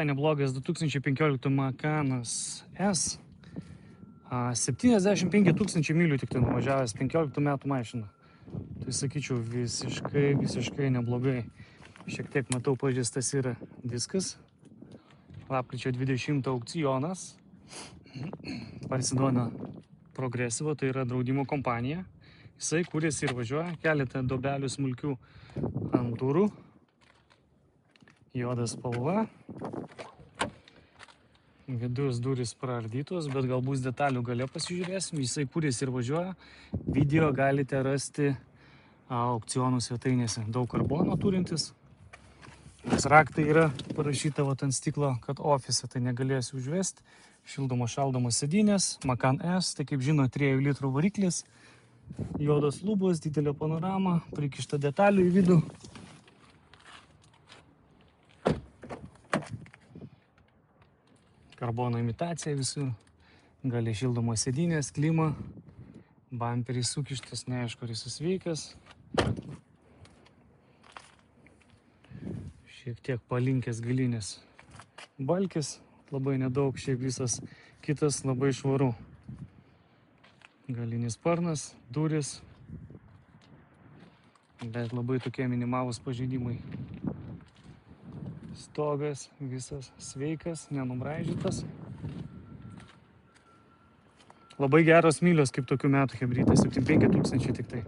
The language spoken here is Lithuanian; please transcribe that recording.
Neblogas 2015 Macanas S. 75 000 mylių tik tai nuvažiavęs, 15 metų mašina. Tai sakyčiau, visiškai neblogai. Šiek tiek matau pažįstas yra diskas. Lapkričio 20 aukcionas. Parsiduoda Progressivo, tai yra draudimo kompanija. Jisai kūrėsi ir važiuoja, keletą dobelių smulkių ant durų. Juodas spalva. Vidus durys praardytos, bet galbūt detalių gale pasižiūrėsim. Jisai kūrėsi ir važiuoja. Video galite rasti aukcionų svetainėse. Daug karbono turintis. Nes raktai yra parašyta ant stiklo, kad ofise tai negalėsi užvesti. Šildomos šaldomos sėdynės, Macan S, tai kaip žino 3 litrų variklis. Juodos lubos, didelė panorama, prikišta detalių į vidų. Karbono imitacija visų. Gali šildomos sėdynės, klima. Bamperis sukištas, neaišku, ar jis sveikas. Šiek tiek palinkęs galinės balkis. Labai nedaug, šiaip visas kitas labai švaru. Galinis sparnas, durys. Bet labai tokie minimalūs pažeidimai. Stogas visas sveikas, nenubraižytas. Labai geros mylios kaip tokių metų hebrytas, 75 000 tik tai.